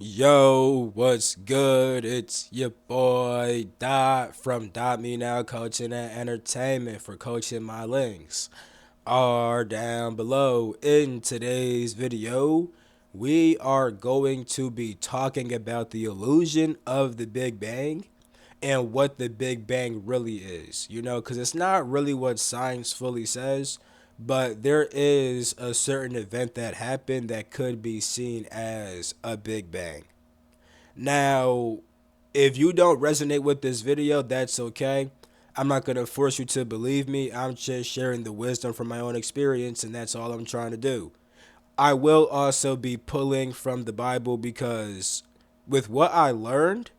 Yo, what's good? It's your boy Dot from Dot Me Now Coaching and Entertainment for coaching my links are down below. In today's video, we are going to be talking about the illusion of the Big Bang and what the Big Bang really is. Because it's not really what science fully says, but there is a certain event that happened that could be seen as a Big Bang. Now, if you don't resonate with this video, that's okay. I'm not going to force you to believe me. I'm just sharing the wisdom from my own experience, and that's all I'm trying to do. I will also be pulling from the Bible because with what I learned,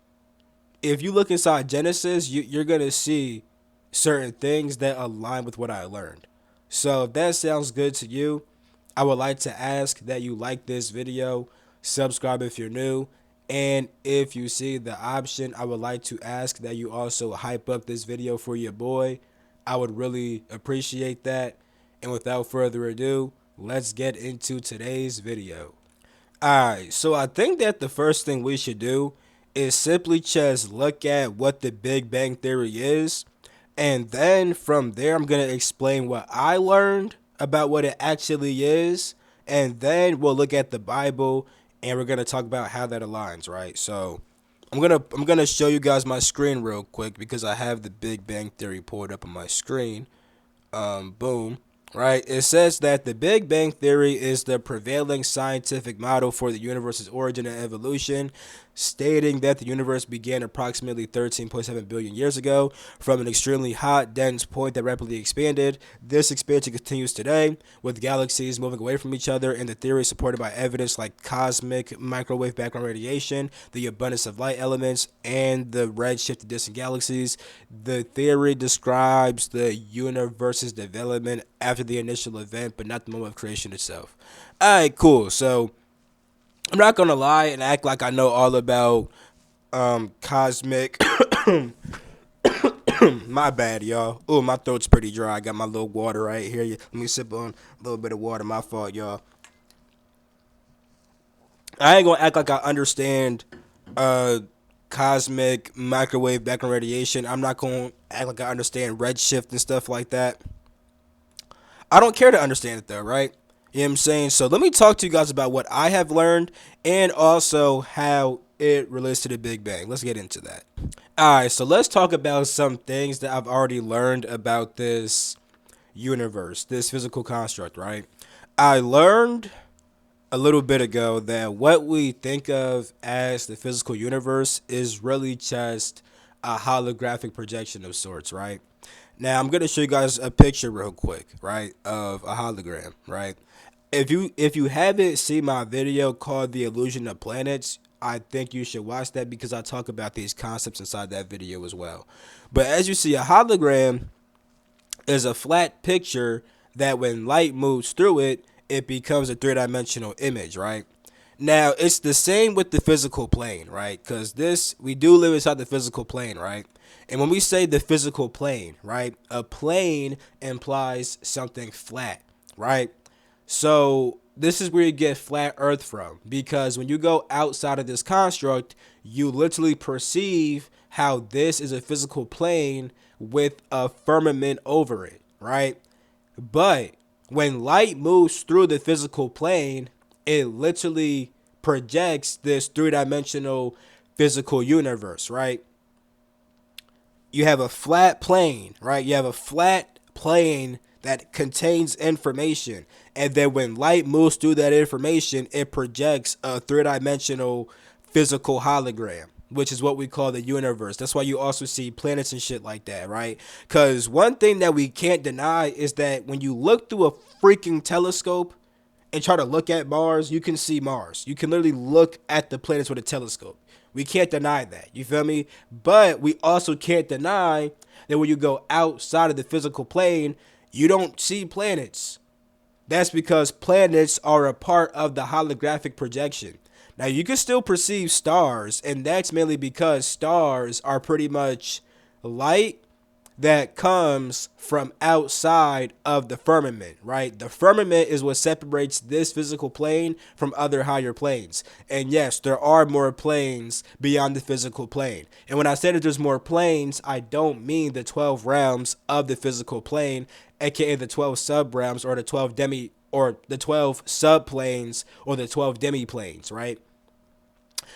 if you look inside Genesis, you're going to see certain things that align with what I learned. So if that sounds good to you, I would like to ask that you like this video, subscribe if you're new, and if you see the option, I would like to ask that you also hype up this video for your boy. I would really appreciate that. And without further ado, let's get into today's video. Alright, so I think that the first thing we should do is simply just look at what the Big Bang Theory is. And then from there, I'm going to explain what I learned about what it actually is. And then we'll look at the Bible and we're going to talk about how that aligns, right? So I'm gonna show you guys my screen real quick because I have the Big Bang Theory pulled up on my screen. Boom. Right? It says that the Big Bang Theory is the prevailing scientific model for the universe's origin and evolution, stating that the universe began approximately 13.7 billion years ago from an extremely hot, dense point that rapidly expanded. This expansion continues today, with galaxies moving away from each other, and the theory is supported by evidence like cosmic microwave background radiation, the abundance of light elements, and the redshift of distant galaxies. The theory describes the universe's development after the initial event, but not the moment of creation itself. Alright, cool. So, I'm not gonna lie and act like I know all about cosmic. My bad, y'all. Oh, my throat's pretty dry. I got my little water right here. Let me sip on a little bit of water. My fault, y'all. I ain't gonna act like I understand uh cosmic microwave background radiation. I'm not gonna act like I understand redshift and stuff like that. I don't care to understand it though, right? You know what I'm saying? So let me talk to you guys about what I have learned and also how it relates to the Big Bang. Let's get into that. Alright, so let's talk about some things that I've already learned about this universe, this physical construct, right? I learned a little bit ago that what we think of as the physical universe is really just a holographic projection of sorts, right? Now I'm gonna show you guys a picture real quick, right, of a hologram, right? If you haven't seen my video called The Illusion of Planets, I think you should watch that because I talk about these concepts inside that video as well. But as you see, a hologram is a flat picture that when light moves through it, it becomes a three-dimensional image, right? Now, it's the same with the physical plane, right? Because we do live inside the physical plane, right? And when we say the physical plane, right, a plane implies something flat, right? So this is where you get flat earth from, because when you go outside of this construct, you literally perceive how this is a physical plane with a firmament over it, right? But when light moves through the physical plane, it literally projects this three-dimensional physical universe, right? You have a flat plane, right? You have a flat plane that contains information. And then when light moves through that information, it projects a three-dimensional physical hologram, which is what we call the universe. That's why you also see planets and shit like that, right? Because one thing that we can't deny is that when you look through a freaking telescope and try to look at Mars, you can see Mars. You can literally look at the planets with a telescope. We can't deny that. You feel me? But we also can't deny that when you go outside of the physical plane, you don't see planets. That's because planets are a part of the holographic projection. Now, you can still perceive stars, and that's mainly because stars are pretty much light that comes from outside of the firmament, right? The firmament is what separates this physical plane from other higher planes. And yes, there are more planes beyond the physical plane. And when I say that there's more planes, I don't mean the 12 realms of the physical plane, aka the 12 sub-realms or the 12 demi or the 12 subplanes or the 12 demi-planes, right?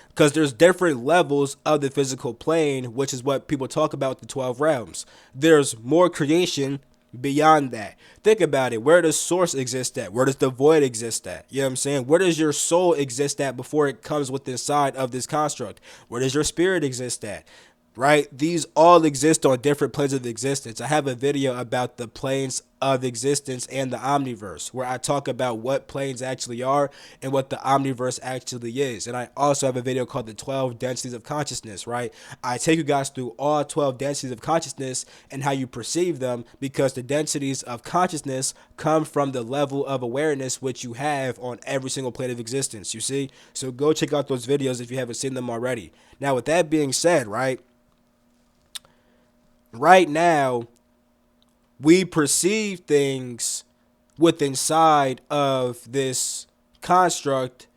Because there's different levels of the physical plane, which is what people talk about the 12 realms. There's more creation beyond that. Think about it. Where does source exist at? Where does the void exist at? You know what I'm saying? Where does your soul exist at before it comes with inside of this construct? Where does your spirit exist at? Right? These all exist on different planes of existence. I have a video about the planes of existence and the omniverse where I talk about what planes actually are and what the omniverse actually is. And I also have a video called the 12 densities of consciousness, right? I take you guys through all 12 densities of consciousness and how you perceive them, because the densities of consciousness come from the level of awareness which you have on every single plane of existence, you see? So go check out those videos if you haven't seen them already. Now, with that being said, right now, we perceive things with inside of this construct.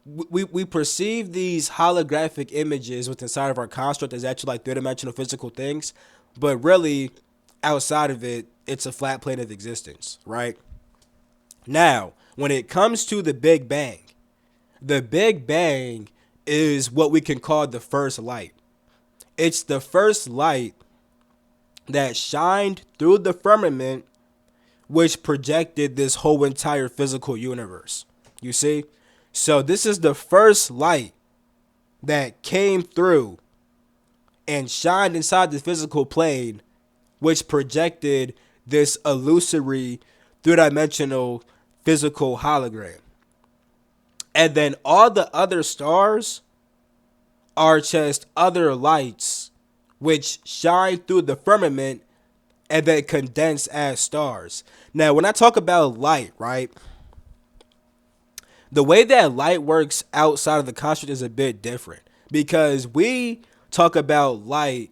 We perceive these holographic images with inside of our construct as actually like three-dimensional physical things, but really outside of it, it's a flat plane of existence, right? Now, when it comes to the Big Bang is what we can call the first light. It's the first light that shined through the firmament, which projected this whole entire physical universe. You see? So this is the first light that came through and shined inside the physical plane, which projected this illusory three-dimensional physical hologram. And then all the other stars are just other lights which shine through the firmament and then condense as stars. Now, when I talk about light, right, the way that light works outside of the construct is a bit different, because we talk about light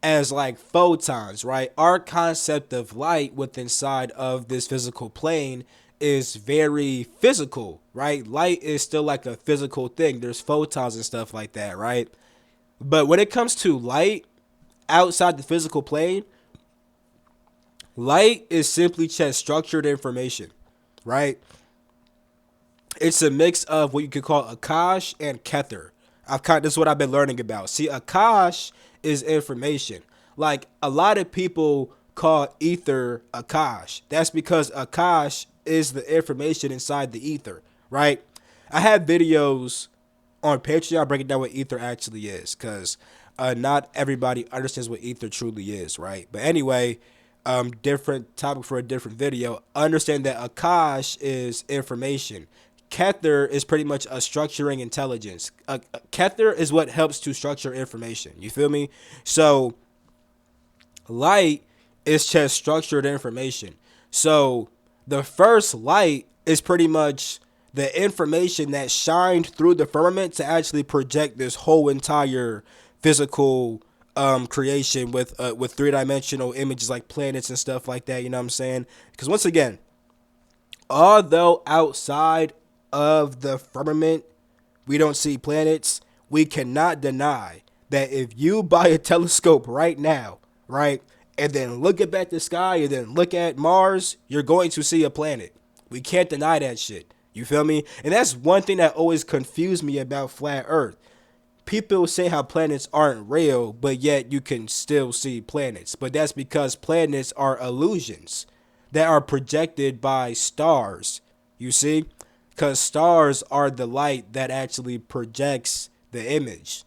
as like photons, right? Our concept of light with inside of this physical plane is very physical, right? Light is still like a physical thing. There's photons and stuff like that, right? But when it comes to light outside the physical plane, light is simply just structured information, right? It's a mix of what you could call Akash and Kether. This is what I've been learning about. See, Akash is information. Like, a lot of people call ether Akash. That's because Akash is the information inside the ether, right? I have videos on Patreon breaking down what ether actually is, because not everybody understands what ether truly is, right? But anyway, different topic for a different video. Understand that Akash is information. Kether is pretty much a structuring intelligence. Kether is what helps to structure information. You feel me? So light is just structured information. So the first light is pretty much the information that shined through the firmament to actually project this whole entire physical creation with three-dimensional images like planets and stuff like that. You know what I'm saying? Because once again, although outside of the firmament we don't see planets, we cannot deny that if you buy a telescope right now, right, and then look up at the sky and then look at Mars, you're going to see a planet. We can't deny that shit. You feel me? And that's one thing that always confused me about flat Earth. People say how planets aren't real, but yet you can still see planets. But that's because planets are illusions that are projected by stars. You see? Because stars are the light that actually projects the image.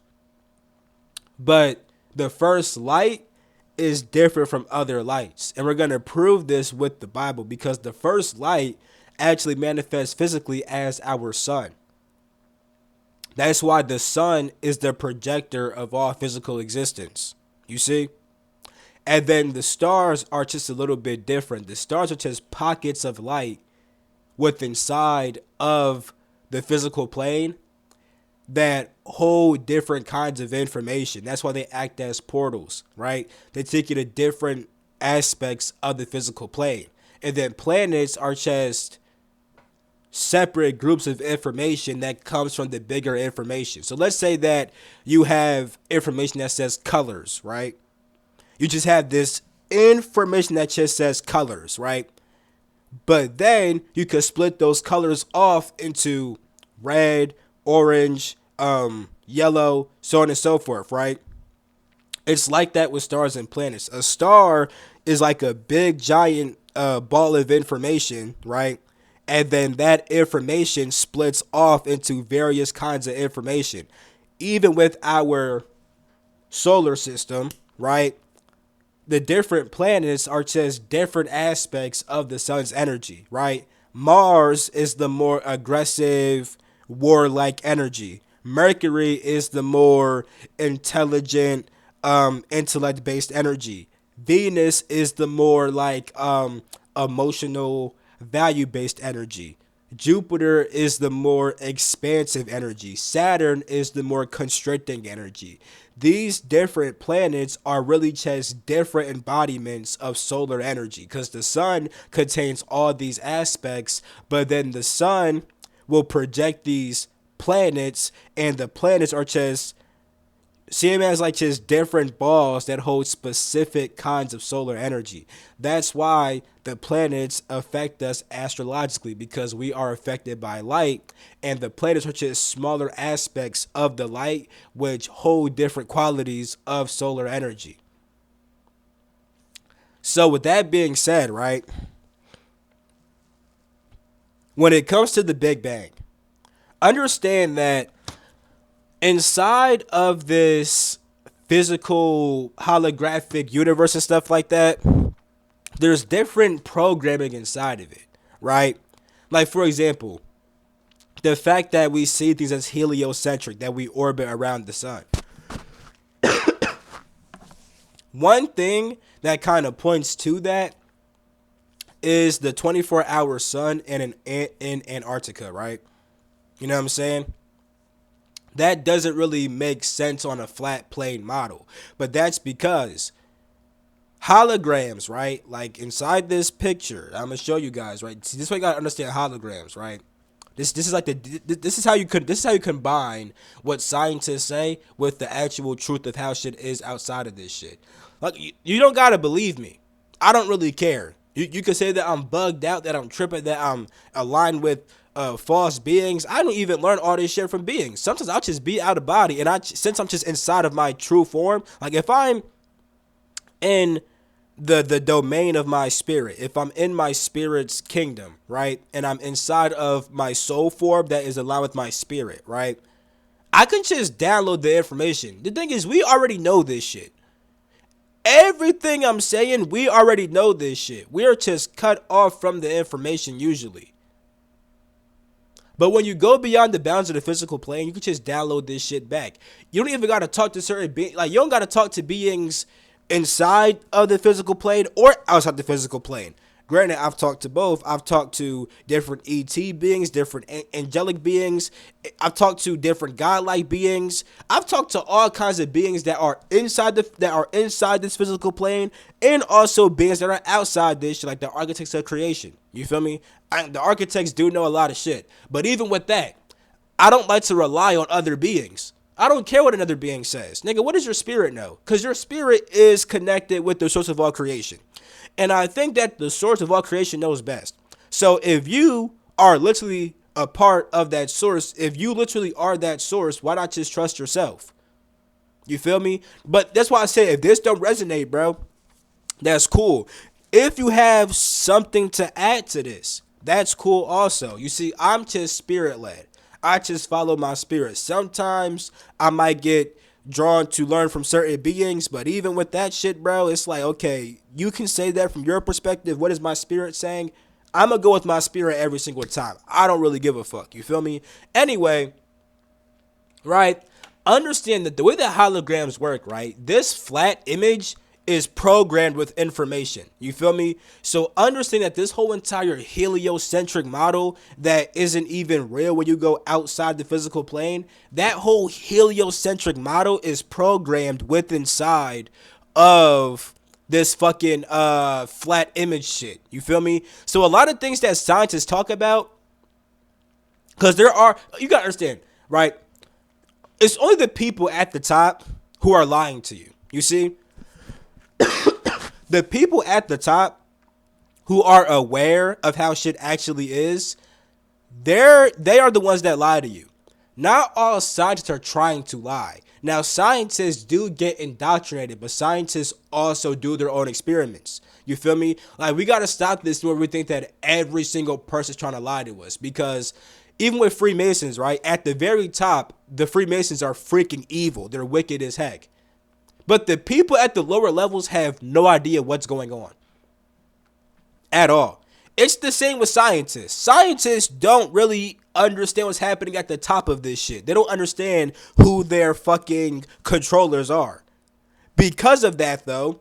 But the first light is different from other lights. And we're going to prove this with the Bible, because the first light actually manifests physically as our sun. That's why the sun is the projector of all physical existence. You see? And then the stars are just a little bit different. The stars are just pockets of light with inside of the physical plane that hold different kinds of information. That's why they act as portals, right? They take you to different aspects of the physical plane. And then planets are just separate groups of information that comes from the bigger information. So let's say that you have information that says colors, right? You just have this information that just says colors, right? But then you could split those colors off into red, orange, yellow, so on and so forth, right? It's like that with stars and planets. A star is like a big giant ball of information, right? And then that information splits off into various kinds of information. Even with our solar system, right? The different planets are just different aspects of the sun's energy, right? Mars is the more aggressive, warlike energy. Mercury is the more intelligent, intellect based energy. Venus is the more like emotional, value based energy. Jupiter is the more expansive energy. Saturn is the more constricting energy. These different planets are really just different embodiments of solar energy because the sun contains all these aspects, but then the sun will project these planets, and the planets are just see them as like just different balls that hold specific kinds of solar energy. That's why the planets affect us astrologically because we are affected by light, and the planets are just smaller aspects of the light which hold different qualities of solar energy. So, with that being said, right, when it comes to the Big Bang, understand that inside of this physical holographic universe and stuff like that, there's different programming inside of it, right? Like, for example, the fact that we see things as heliocentric, that we orbit around the sun. One thing that kind of points to that is the 24-hour sun in Antarctica, right? You know what I'm saying? That doesn't really make sense on a flat plane model, but that's because holograms, right? Like inside this picture, I'm gonna show you guys, right? See, this way you gotta understand holograms, right? This is like this is how you combine what scientists say with the actual truth of how shit is outside of this shit. Like you don't gotta believe me. I don't really care. You can say that I'm bugged out, that I'm tripping, that I'm aligned with false beings. I don't even learn all this shit from beings. Sometimes I'll just be out of body, and since I'm just inside of my true form, like if I'm in the domain of my spirit, if I'm in my spirit's kingdom, right, and I'm inside of my soul form that is aligned with my spirit, right, I can just download the information. The thing is, we already know this shit. Everything I'm saying, we already know this shit. We are just cut off from the information usually. But when you go beyond the bounds of the physical plane, you can just download this shit back. You don't even got to talk to certain beings. Like, you don't got to talk to beings inside of the physical plane or outside the physical plane. Granted, I've talked to both. I've talked to different ET beings, different angelic beings. I've talked to different godlike beings. I've talked to all kinds of beings that are inside this physical plane, and also beings that are outside this, like the architects of creation. You feel me? The architects do know a lot of shit, but even with that, I don't like to rely on other beings. I don't care what another being says. Nigga, what does your spirit know? Because your spirit is connected with the source of all creation. And I think that the source of all creation knows best. So if you are literally a part of that source, if you literally are that source, why not just trust yourself? You feel me? But that's why I say if this don't resonate, bro, that's cool. If you have something to add to this, that's cool also. You see, I'm just spirit led. I just follow my spirit. Sometimes I might get drawn to learn from certain beings, but even with that shit, bro, it's like, okay, you can say that from your perspective. What is my spirit saying? I'm gonna go with my spirit every single time. I don't really give a fuck. You feel me? Anyway, right? Understand that the way that holograms work, right? This flat image is programmed with information. You feel me? So understand that this whole entire heliocentric model that isn't even real when you go outside the physical plane, that whole heliocentric model is programmed with inside of this fucking flat image shit. You feel me? So a lot of things that scientists talk about, because there are, you gotta understand, right? It's only the people at the top who are lying to you. You see? The people at the top who are aware of how shit actually is, they are the ones that lie to you. Not all scientists are trying to lie. Now, scientists do get indoctrinated, but scientists also do their own experiments. You feel me? Like, we got to stop this where we think that every single person's trying to lie to us. Because even with Freemasons, right, at the very top, the Freemasons are freaking evil. They're wicked as heck. But the people at the lower levels have no idea what's going on at all. It's the same with scientists. Scientists don't really understand what's happening at the top of this shit. They don't understand who their fucking controllers are. Because of that, though,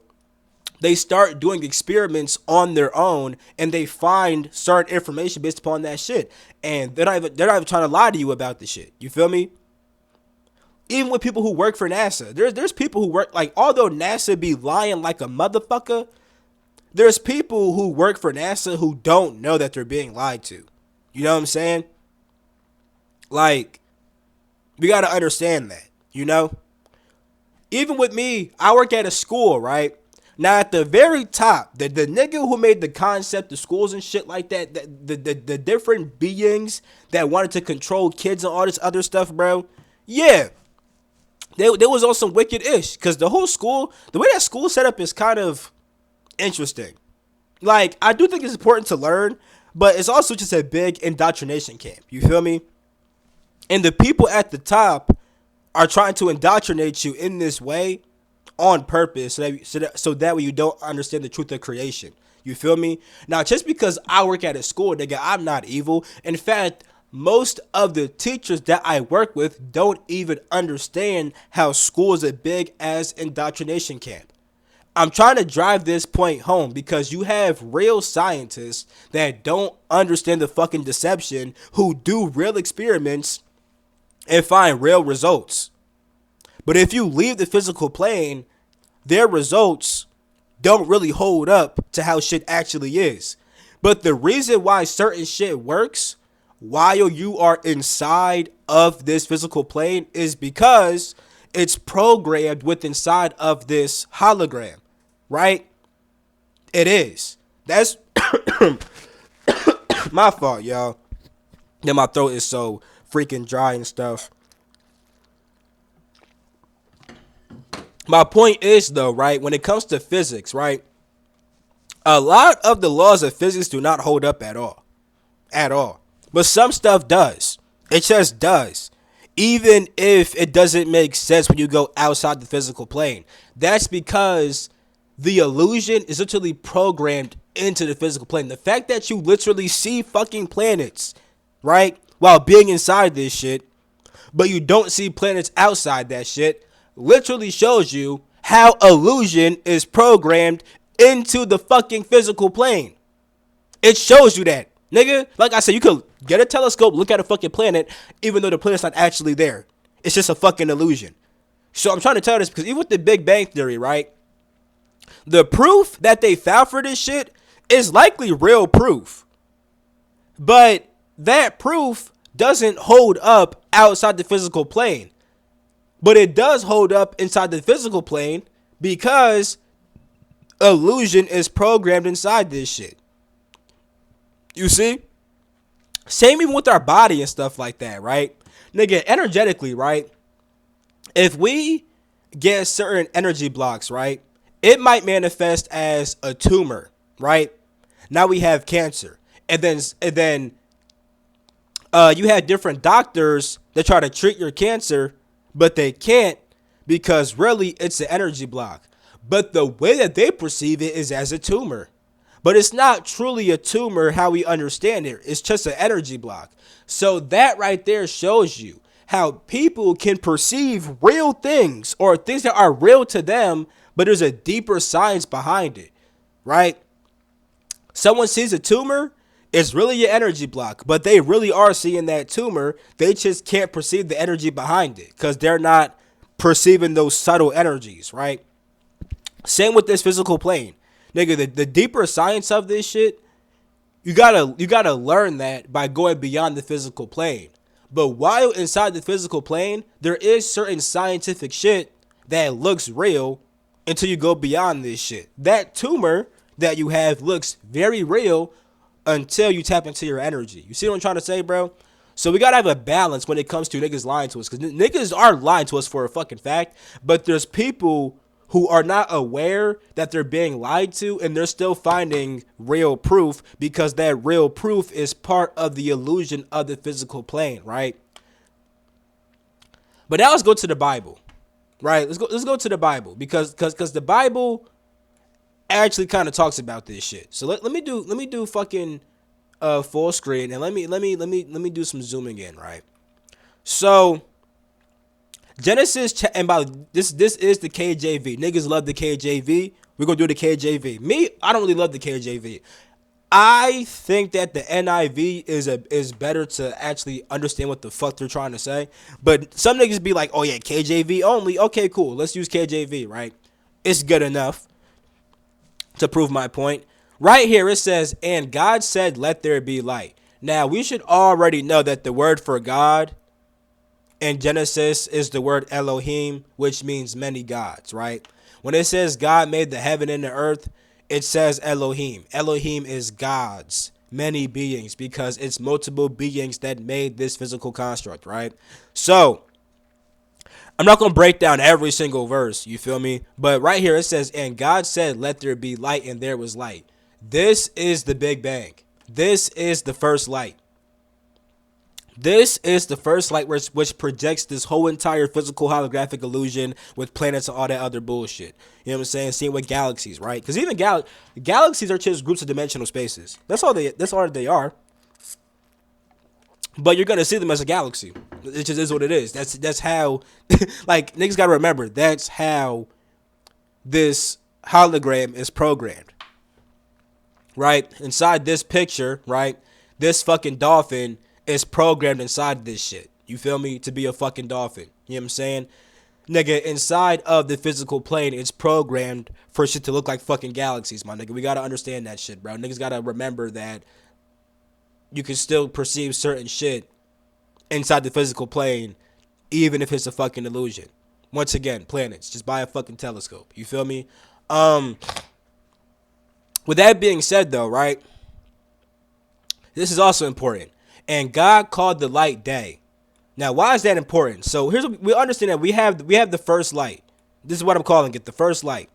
they start doing experiments on their own and they find certain information based upon that shit. And they're not even trying to lie to you about the shit. You feel me? Even with people who work for NASA, there's people who work, like, although NASA be lying like a motherfucker, there's people who work for NASA who don't know that they're being lied to. You know what I'm saying? Like, we got to understand that, you know? Even with me, I work at a school, right? Now, at the very top, the nigga who made the concept of schools and shit like that, the different beings that wanted to control kids and all this other stuff, bro, yeah. There was also some wicked ish, because the whole school, the way that school set up is kind of interesting. Like, I do think it's important to learn, but it's also just a big indoctrination camp. You feel me? And the people at the top are trying to indoctrinate you in this way on purpose, so that way you don't understand the truth of creation. You feel me? Now, just because I work at a school, nigga, I'm not evil. In fact, most of the teachers that I work with don't even understand how school is a big ass indoctrination camp. I'm trying to drive this point home because you have real scientists that don't understand the fucking deception, who do real experiments and find real results. But if you leave the physical plane, their results don't really hold up to how shit actually is. But the reason why certain shit works while you are inside of this physical plane is because it's programmed with inside of this hologram, right? It is. That's my fault, y'all. Then my throat is so freaking dry and stuff. My point is, though, right, when it comes to physics, right, a lot of the laws of physics do not hold up at all. At all. But some stuff does. It just does. Even if it doesn't make sense when you go outside the physical plane. That's because the illusion is literally programmed into the physical plane. The fact that you literally see fucking planets, right, while being inside this shit, but you don't see planets outside that shit, literally shows you how illusion is programmed into the fucking physical plane. It shows you that. Nigga, like I said, you could get a telescope, look at a fucking planet, even though the planet's not actually there. It's just a fucking illusion. So I'm trying to tell this because even with the Big Bang Theory, right, the proof that they found for this shit is likely real proof. But that proof doesn't hold up outside the physical plane. But it does hold up inside the physical plane because illusion is programmed inside this shit. You see? Same even with our body and stuff like that, right? Nigga, energetically, right? If we get certain energy blocks, right, it might manifest as a tumor, right? Now we have cancer. And then you have different doctors that try to treat your cancer, but they can't because really it's an energy block. But the way that they perceive it is as a tumor. But it's not truly a tumor how we understand it. It's just an energy block. So that right there shows you how people can perceive real things or things that are real to them, but there's a deeper science behind it, right? Someone sees a tumor, it's really your energy block, but they really are seeing that tumor. They just can't perceive the energy behind it because they're not perceiving those subtle energies, right? Same with this physical plane. Nigga, the deeper science of this shit, you gotta learn that by going beyond the physical plane. But while inside the physical plane, there is certain scientific shit that looks real until you go beyond this shit. That tumor that you have looks very real until you tap into your energy. You see what I'm trying to say, bro? So we gotta have a balance when it comes to niggas lying to us, because niggas are lying to us for a fucking fact. But there's people who are not aware that they're being lied to, and they're still finding real proof because that real proof is part of the illusion of the physical plane, right? But now let's go to the Bible, right? Let's go to the Bible because the Bible actually kind of talks about this shit. So let me do fucking full screen, and let me do some zooming in, right? So Genesis, and by this is the KJV. Niggas love the KJV. We're gonna do the KJV. Me, I don't really love the KJV. I think that the NIV is better to actually understand what the fuck they're trying to say. But some niggas be like, oh yeah, KJV only. Okay, cool. Let's use KJV, right? It's good enough to prove my point. Right here it says, and God said, let there be light. Now, we should already know that the word for God in Genesis is the word Elohim, which means many gods, right? When it says God made the heaven and the earth, it says Elohim. Elohim is gods, many beings, because it's multiple beings that made this physical construct, right? So I'm not going to break down every single verse, you feel me? But right here it says, and God said, let there be light, and there was light. This is the Big Bang. This is the first light. This is the first light which projects this whole entire physical holographic illusion with planets and all that other bullshit. You know what I'm saying? Same with galaxies, right? Because even galaxies are just groups of dimensional spaces. That's all they are. But you're gonna see them as a galaxy. It just is what it is. That's how, like, niggas gotta remember, that's how this hologram is programmed. Right? Inside this picture, right? This fucking dolphin is programmed inside this shit. You feel me? To be a fucking dolphin. You know what I'm saying? Nigga, inside of the physical plane, it's programmed for shit to look like fucking galaxies, my nigga. We gotta understand that shit, bro. Niggas gotta remember that you can still perceive certain shit inside the physical plane, even if it's a fucking illusion. Once again, planets. Just buy a fucking telescope. You feel me? With that being said, though, right? This is also important. And God called the light day. Now, why is that important? So here's what we understand, that we have the first light. This is what I'm calling it, the first light.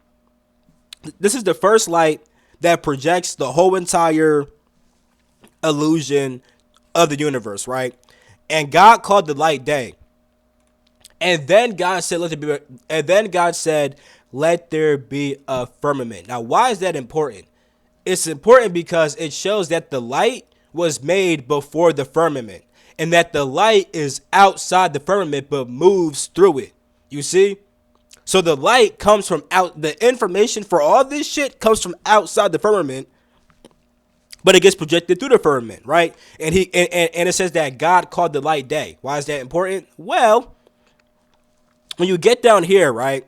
This is the first light that projects the whole entire illusion of the universe, right? And God called the light day. And then God said, let there be a firmament. Now, why is that important? It's important because it shows that the light was made before the firmament, and that the light is outside the firmament but moves through it. You see? So the light comes from out, the information for all this shit comes from outside the firmament, but it gets projected through the firmament, right? And it says that God called the light day. Why is that important? Well, when you get down here, right?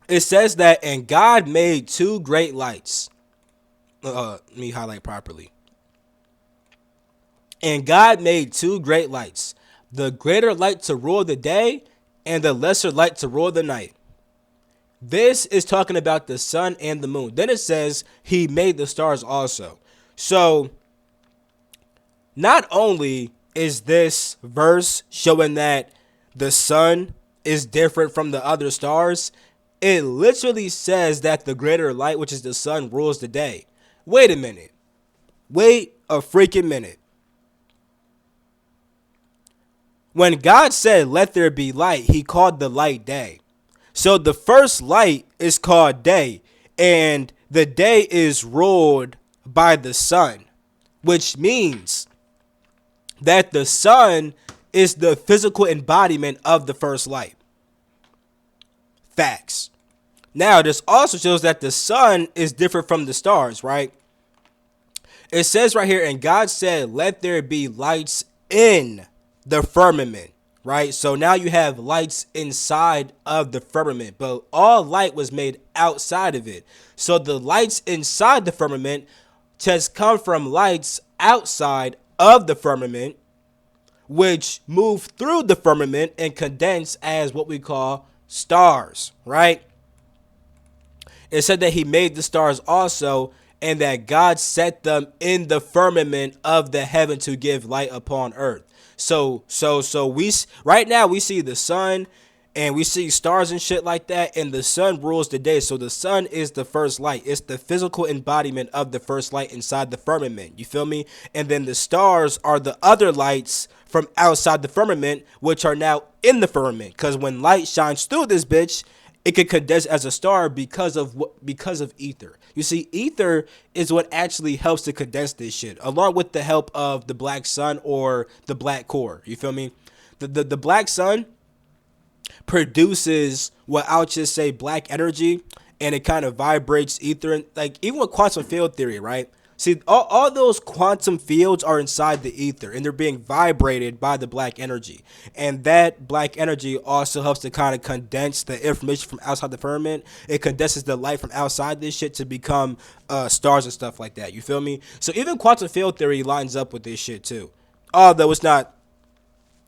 It says that, and God made two great lights. Let me highlight properly. And God made two great lights, the greater light to rule the day and the lesser light to rule the night. This is talking about the sun and the moon. Then it says he made the stars also. So not only is this verse showing that the sun is different from the other stars, it literally says that the greater light, which is the sun, rules the day. Wait a minute. Wait a freaking minute. When God said, let there be light, he called the light day. So the first light is called day, and the day is ruled by the sun, which means that the sun is the physical embodiment of the first light. Facts. Now, this also shows that the sun is different from the stars, right? It says right here, and God said, let there be lights in the firmament, right? So now you have lights inside of the firmament, but all light was made outside of it. So the lights inside the firmament just come from lights outside of the firmament, which move through the firmament and condense as what we call stars, right? It said that he made the stars also, and that God set them in the firmament of the heaven to give light upon earth. So we right now we see the sun and we see stars and shit like that, and the sun rules the day. So the sun is the first light. It's the physical embodiment of the first light inside the firmament. You feel me? And then the stars are the other lights from outside the firmament, which are now in the firmament. Because when light shines through this bitch, it could condense as a star because of ether. You see, ether is what actually helps to condense this shit, along with the help of the black sun or the black core. You feel me? The black sun produces what I'll just say black energy, and it kind of vibrates ether. And like even with quantum field theory, right? See, all those quantum fields are inside the ether, and they're being vibrated by the black energy. And that black energy also helps to kind of condense the information from outside the firmament. It condenses the light from outside this shit to become stars and stuff like that. You feel me? So even quantum field theory lines up with this shit too. Although it's not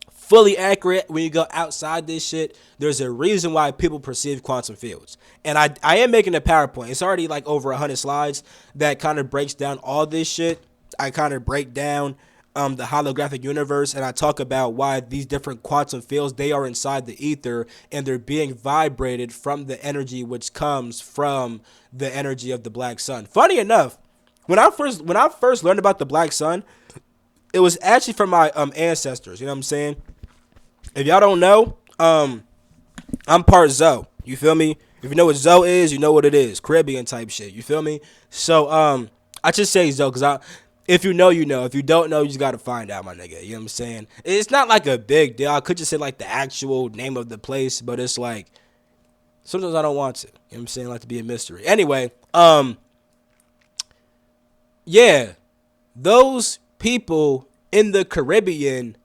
fully accurate when you go outside this shit, there's a reason why people perceive quantum fields. And I am making a PowerPoint. It's already like over 100 slides that kind of breaks down all this shit. I kind of break down the holographic universe, and I talk about why these different quantum fields, they are inside the ether, and they're being vibrated from the energy which comes from the energy of the black sun. Funny enough, when I first learned about the black sun, it was actually from my ancestors. You know what I'm saying? If y'all don't know, I'm part Zoe. You feel me? If you know what Zoe is, you know what it is. Caribbean type shit. You feel me? So I just say Zoe because if you know, you know. If you don't know, you just gotta find out, my nigga. You know what I'm saying? It's not like a big deal. I could just say like the actual name of the place, but it's like sometimes I don't want to. You know what I'm saying? Like to be a mystery. Anyway, yeah, those people in the Caribbean,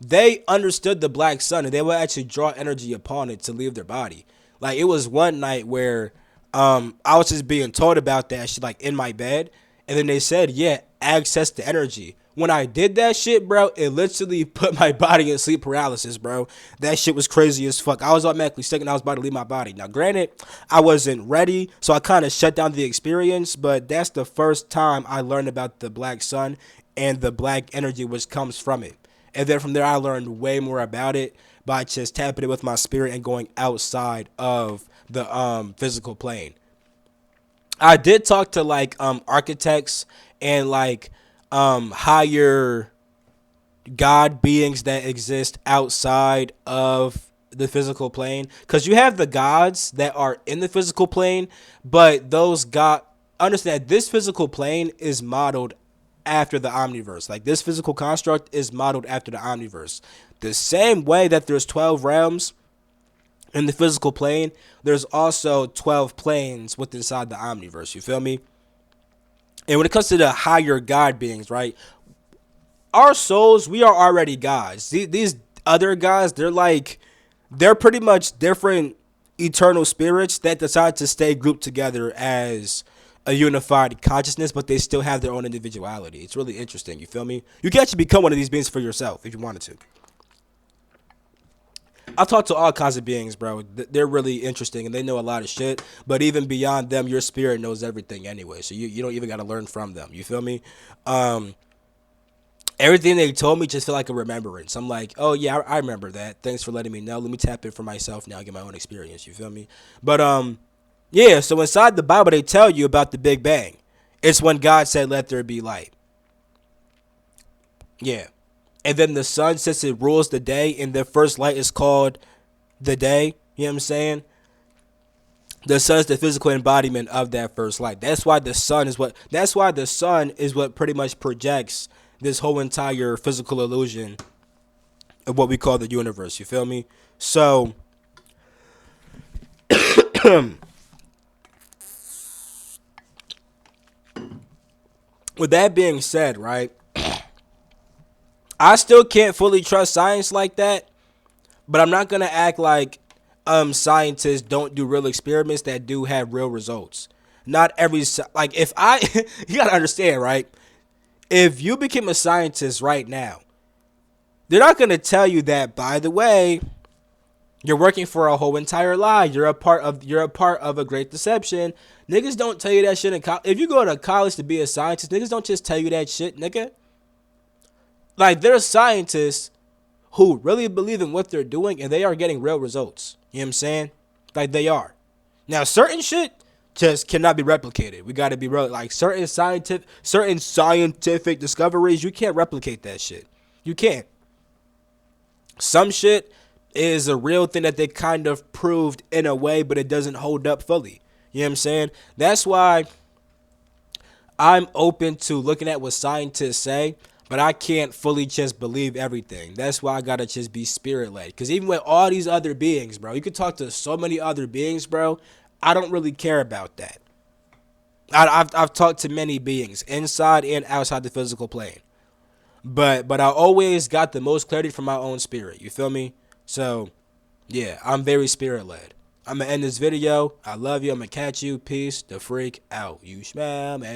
they understood the black sun, and they would actually draw energy upon it to leave their body. Like it was one night where I was just being told about that shit like in my bed, and then they said, yeah, access to energy. When I did that shit, bro, it literally put my body in sleep paralysis, bro. That shit was crazy as fuck. I was automatically sick and I was about to leave my body. Now, granted, I wasn't ready, so I kind of shut down the experience, but that's the first time I learned about the black sun and the black energy which comes from it. And then from there, I learned way more about it by just tapping it with my spirit and going outside of the physical plane. I did talk to like architects and like higher God beings that exist outside of the physical plane, because you have the gods that are in the physical plane, but those God understand this physical plane is modeled after the omniverse. Like this physical construct is modeled after the omniverse. The same way that there's 12 realms in the physical plane, there's also 12 planes within inside the omniverse. You feel me? And when it comes to the higher God beings, right? Our souls, we are already gods. These other gods, they're pretty much different eternal spirits that decide to stay grouped together as a unified consciousness, but they still have their own individuality. It's really interesting. You feel me? You can actually become one of these beings for yourself if you wanted to. I've talked to all kinds of beings, bro. They're really interesting, and they know a lot of shit. But even beyond them, your spirit knows everything anyway. So you don't even got to learn from them. You feel me? Everything they told me just feel like a remembrance. I'm like, oh, yeah, I remember that. Thanks for letting me know. Let me tap in for myself now, get my own experience. You feel me? But, yeah, so inside the Bible, they tell you about the Big Bang. It's when God said, let there be light. Yeah. And then the sun, since it rules the day, and the first light is called the day. You know what I'm saying? The sun is the physical embodiment of that first light. That's why the sun is what pretty much projects this whole entire physical illusion of what we call the universe. You feel me? So, with that being said, right, I still can't fully trust science like that, but I'm not gonna act like scientists don't do real experiments that do have real results. Not every like if I you gotta understand, right? If you became a scientist right now, they're not gonna tell you that, by the way, you're working for a whole entire lie. You're a part of a great deception. Niggas don't tell you that shit in college. If you go to college to be a scientist, niggas don't just tell you that shit, nigga. Like, there's scientists who really believe in what they're doing and they are getting real results. You know what I'm saying? Like, they are. Now, certain shit just cannot be replicated. We got to be real. Like, certain scientific discoveries, you can't replicate that shit. You can't. Some shit is a real thing that they kind of proved in a way, but it doesn't hold up fully. You know what I'm saying? That's why I'm open to looking at what scientists say, but I can't fully just believe everything. That's why I gotta just be spirit led. Because even with all these other beings, bro, you could talk to so many other beings, bro. I don't really care about that. I've talked to many beings inside and outside the physical plane, but I always got the most clarity from my own spirit. You feel me? So yeah, I'm very spirit led. I'm gonna end this video. I love you. I'm gonna catch you. Peace. The freak out. You smell me.